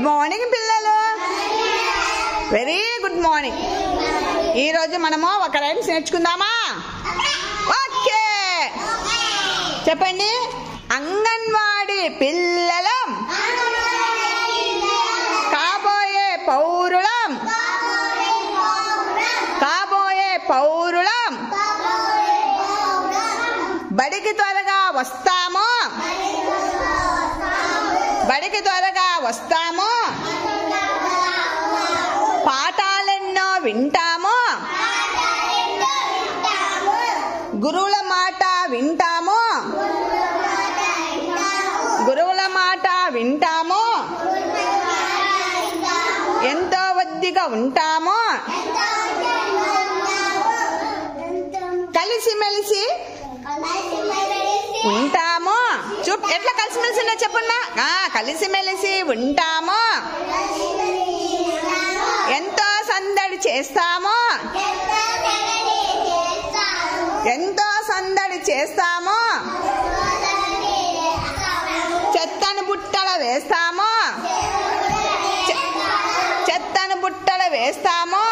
Good morning పిల్లలు. Very good morning. ఈరోజు మనము ఒక రైమ్స్ నేర్చుకుందామా? ఓకే, చెప్పండి. అంగన్వాడీ పిల్లలం కాబోయే పౌరులం, కాబోయే పౌరులం, బడికి త్వరగా వస్తాము, బడికి త్వరగా వస్తాము, పాఠాలెన్నో వింటాము, గురువుల మాట వింటాము, గురువుల మాట వింటాము, ఎంతో వద్దిగా ఉంటాము, కలిసిమెలిసి ఉంటాము. ఎట్లా కలిసిమెలిసి ఉన్నా చెప్పన్నా? కలిసిమెలిసి ఉంటాము, ఎంతో సందడి చేస్తాము, ఎంతో సందడి చేస్తాము, చెత్తను బుట్టల వేస్తాము, చెత్తను బుట్టల వేస్తాము,